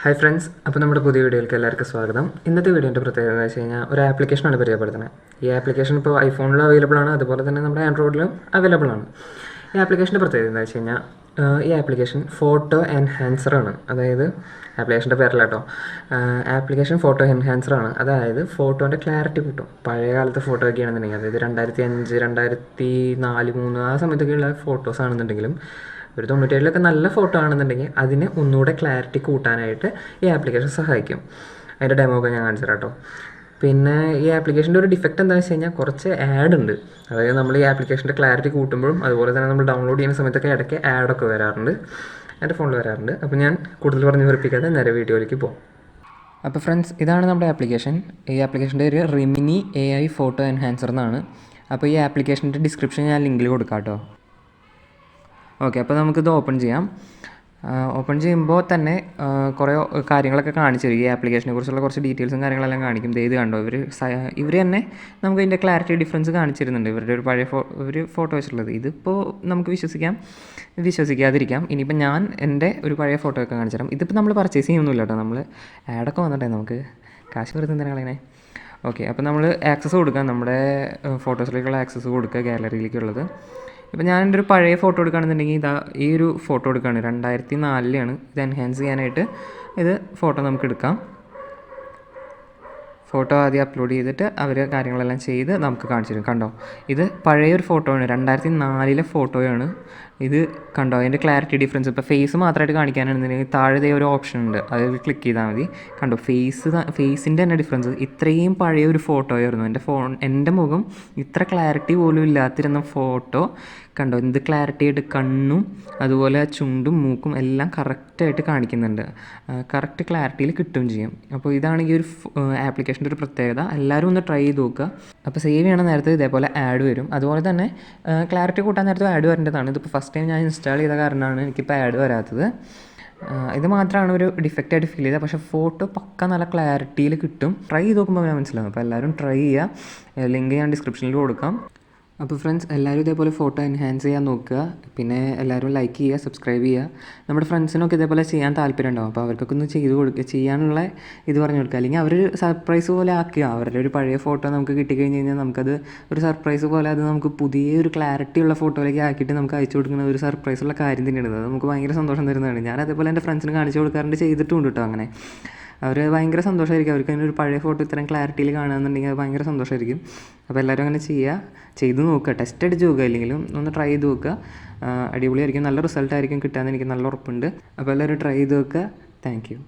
Hi friends, അപ്പോൾ നമ്മുടെ പുതിയ വീഡിയോയിലേക്ക് എല്ലാവർക്കും സ്വാഗതം. ഇന്നത്തെ വീഡിയോൻ്റെ പ്രത്യേകത എന്ന് വെച്ച് കഴിഞ്ഞാൽ ഒരു ആപ്ലിക്കേഷനാണ് പരിചയപ്പെടുത്തുന്നത്. ഈ ആപ്ലിക്കേഷൻ ഇപ്പോൾ ഐഫോണിലും അവൈലബിൾ ആണ്, അതുപോലെ തന്നെ നമ്മുടെ ആൻഡ്രോയിഡിലും അവൈലബിൾ ആണ്. ഈ ആപ്ലിക്കേഷൻ്റെ പ്രത്യേകത എന്ന് വെച്ച് കഴിഞ്ഞാൽ ഈ ആപ്ലിക്കേഷൻ ഫോട്ടോ എൻഹാൻസറാണ്. അതായത് ആപ്ലിക്കേഷൻ്റെ പേരല്ല കേട്ടോ, ആപ്ലിക്കേഷൻ ഫോട്ടോ എൻഹാൻസറാണ്. അതായത് ഫോട്ടോൻ്റെ ക്ലാരിറ്റി കൂട്ടും. പഴയ കാലത്തെ ഫോട്ടോ ഒക്കെ ആണെന്നുണ്ടെങ്കിൽ, അതായത് 2005, 2004, 2003 ആ സമയത്തൊക്കെയുള്ള ഫോട്ടോസ് ആണെന്നുണ്ടെങ്കിലും ഒരു 97 നല്ല ഫോട്ടോ ആണെന്നുണ്ടെങ്കിൽ അതിന് ഒന്നുകൂടെ ക്ലാരിറ്റി കൂട്ടാനായിട്ട് ഈ ആപ്ലിക്കേഷൻ സഹായിക്കും. അതിൻ്റെ ഡെമോ ഒക്കെ ഞാൻ കാണിച്ചു തരാം കേട്ടോ. പിന്നെ ഈ ആപ്ലിക്കേഷൻ്റെ ഒരു ഡിഫക്റ്റ് എന്താണെന്ന് വെച്ച് കഴിഞ്ഞാൽ കുറച്ച് ആഡ് ഉണ്ട്. അതായത് നമ്മൾ ഈ ആപ്ലിക്കേഷൻ്റെ ക്ലാരിറ്റി കൂട്ടുമ്പോഴും അതുപോലെ തന്നെ നമ്മൾ ഡൗൺലോഡ് ചെയ്യുന്ന സമയത്തൊക്കെ ഇടയ്ക്ക് ആഡൊക്കെ വരാറുണ്ട്, എൻ്റെ ഫോണിൽ വരാറുണ്ട്. അപ്പോൾ ഞാൻ കൂടുതൽ പറഞ്ഞ് വെറുപ്പിക്കാതെ നേരെ വീഡിയോയിലേക്ക് പോകും. അപ്പോൾ ഫ്രണ്ട്സ്, ഇതാണ് നമ്മുടെ ആപ്ലിക്കേഷൻ. ഈ ആപ്ലിക്കേഷൻ്റെ ഒരു റിമിനി AI ഫോട്ടോ എൻഹാൻസർ എന്നാണ്. അപ്പോൾ ഈ ആപ്ലിക്കേഷൻ്റെ ഡിസ്ക്രിപ്ഷൻ ഞാൻ ലിങ്കിൽ കൊടുക്കാം കേട്ടോ. ഓക്കെ, അപ്പോൾ നമുക്കിത് ഓപ്പൺ ചെയ്യാം. ഓപ്പൺ ചെയ്യുമ്പോൾ തന്നെ കുറേ കാര്യങ്ങളൊക്കെ കാണിച്ചു തരും. ഈ ആപ്ലിക്കേഷനെ കുറിച്ചുള്ള കുറച്ച് ഡീറ്റെയിൽസും കാര്യങ്ങളെല്ലാം കാണിക്കും. ഇത് കണ്ടോ, ഇവർ തന്നെ നമുക്ക് ഇതിൻ്റെ ക്ലാരിറ്റി ഡിഫറൻസ് കാണിച്ചു തരുന്നുണ്ട്. ഇവരുടെ ഒരു പഴയ ഒരു ഫോട്ടോ വെച്ചിട്ടുള്ളത്. ഇതിപ്പോൾ നമുക്ക് വിശ്വസിക്കാതിരിക്കാം. ഇനിയിപ്പോൾ ഞാൻ എൻ്റെ ഒരു പഴയ ഫോട്ടോ ഒക്കെ കാണിച്ചു തരാം. ഇതിപ്പോൾ നമ്മൾ പർച്ചേസ് ചെയ്യുന്നില്ല കേട്ടോ, നമ്മൾ ആഡൊക്കെ വന്നിട്ടേ നമുക്ക് കാശ് വെറുതെ എന്തിനാ കളയണേ. ഓക്കെ, അപ്പോൾ നമ്മൾ ആക്സസ് കൊടുക്കാം, നമ്മുടെ ഫോട്ടോസിലേക്കുള്ള ആക്സസ് കൊടുക്കുക, ഗാലറിയിലേക്കുള്ളത്. ഇപ്പോൾ ഞാൻ എൻ്റെ ഒരു പഴയ ഫോട്ടോ എടുക്കുകയാണെന്നുണ്ടെങ്കിൽ ഈ ഒരു ഫോട്ടോ എടുക്കുകയാണ്, 2004 ഇത് എൻഹാൻസ് ചെയ്യാനായിട്ട് ഇത് ഫോട്ടോ നമുക്ക് എടുക്കാം. ഫോട്ടോ ആദ്യം അപ്ലോഡ് ചെയ്തിട്ട് അവർ കാര്യങ്ങളെല്ലാം ചെയ്ത് നമുക്ക് കാണിച്ചു തരും. കണ്ടോ, ഇത് പഴയൊരു ഫോട്ടോ ആണ്, 2004 ഫോട്ടോയാണ് ഇത്. കണ്ടോ, അതിൻ്റെ ക്ലാരിറ്റി ഡിഫറൻസ്. ഇപ്പോൾ ഫേസ് മാത്രമായിട്ട് കാണിക്കാനാണെന്നുണ്ടെങ്കിൽ താഴെ ഒരു ഓപ്ഷൻ ഉണ്ട്, അതിൽ ക്ലിക്ക് ചെയ്താൽ മതി. കണ്ടോ, ഫേസിൻ്റെ തന്നെ ഡിഫറൻസ്. ഇത്രയും പഴയൊരു ഫോട്ടോയായിരുന്നു എൻ്റെ മുഖം ഇത്ര ക്ലാരിറ്റി പോലും ഇല്ലാത്തിരുന്ന ഫോട്ടോ. കണ്ടോ, എന്ത് ക്ലാരിറ്റി ആയിട്ട് കണ്ണും അതുപോലെ ചുണ്ടും മൂക്കും എല്ലാം കറക്റ്റായിട്ട് കാണിക്കുന്നുണ്ട്. കറക്റ്റ് ക്ലാരിറ്റിയിൽ കിട്ടുകയും ചെയ്യും. അപ്പോൾ ഇതാണ് ഈ ഒരു ആപ്ലിക്കേഷൻ്റെ ഒരു പ്രത്യേകത. എല്ലാവരും ഒന്ന് ട്രൈ ചെയ്ത് നോക്കുക. അപ്പോൾ സേവ് ചെയ്യണ നേരത്ത് ഇതേപോലെ ആഡ് വരും. അതുപോലെ തന്നെ ക്ലാരിറ്റി കൂട്ടാൻ നേരത്ത് ആഡ് വരേണ്ടതാണ്. ഇതിപ്പോൾ ഫസ്റ്റ് ടൈം ഞാൻ ഇൻസ്റ്റാൾ ചെയ്ത കാരണമാണ് എനിക്കിപ്പോൾ ആഡ് വരാത്തത്. ഇത് മാത്രമാണ് ഒരു ഡിഫക്റ്റായിട്ട് ഫീൽ ചെയ്തത്. പക്ഷേ ഫോട്ടോ പക്ക നല്ല ക്ലാരിറ്റിയിൽ കിട്ടും. ട്രൈ ചെയ്ത് നോക്കുമ്പോൾ ഞാൻ മനസ്സിലാവും. അപ്പോൾ എല്ലാവരും ട്രൈ ചെയ്യുക. ലിങ്ക് ഞാൻ ഡിസ്ക്രിപ്ഷനിൽ കൊടുക്കാം. അപ്പോൾ ഫ്രണ്ട്സ്, എല്ലാവരും ഇതേപോലെ ഫോട്ടോ എൻഹാൻസ് ചെയ്യാൻ നോക്കുക. പിന്നെ എല്ലാവരും ലൈക്ക് ചെയ്യുക, സബ്സ്ക്രൈബ് ചെയ്യുക. നമ്മുടെ ഫ്രണ്ട്സിനൊക്കെ ഇതേപോലെ ചെയ്യാൻ താല്പര്യം ഉണ്ടാവും. അപ്പോൾ അവർക്കൊക്കെ ഒന്ന് ചെയ്യാനുള്ള ഇത് പറഞ്ഞു കൊടുക്കുക. അല്ലെങ്കിൽ അവരൊരു സർപ്രൈസ് പോലെ ആക്കുക. അവരുടെ ഒരു പഴയ ഫോട്ടോ നമുക്ക് കിട്ടിക്കഴിഞ്ഞ് കഴിഞ്ഞാൽ നമുക്കത് ഒരു സർപ്രൈസ് പോലെ അത് നമുക്ക് പുതിയൊരു ക്ലാരിറ്റി ഉള്ള ഫോട്ടോയിലേക്ക് ആക്കിയിട്ട് നമുക്ക് അയച്ചു കൊടുക്കുന്ന ഒരു സർപ്രൈസുള്ള കാര്യം തന്നെയാണ്. അത് നമുക്ക് ഭയങ്കര സന്തോഷം തരുന്നതാണ്. ഞാൻ അതേപോലെ എൻ്റെ ഫ്രണ്ട്സിന് കാണിച്ചു കൊടുക്കാറുണ്ട്, ചെയ്തിട്ടുണ്ട് കേട്ടോ. അങ്ങനെ അവർ ഭയങ്കര സന്തോഷമായിരിക്കും. അവർക്ക് അതിൻ്റെ ഒരു പഴയ ഫോട്ടോ ഇത്രയും ക്ലാരിറ്റിയിൽ കാണുകയെന്നുണ്ടെങ്കിൽ അത് ഭയങ്കര സന്തോഷമായിരിക്കും. അപ്പോൾ എല്ലാവരും അങ്ങനെ ചെയ്ത് നോക്കുക, ടെസ്റ്റ് അടിച്ച് നോക്കുക, അല്ലെങ്കിലും ഒന്ന് ട്രൈ ചെയ്ത് നോക്കുക. അടിപൊളിയായിരിക്കും, നല്ല റിസൾട്ടായിരിക്കും കിട്ടാമെന്ന് എനിക്ക് നല്ല ഉറപ്പുണ്ട്. അപ്പോൾ എല്ലാവരും ട്രൈ ചെയ്ത് നോക്കുക. Thank you.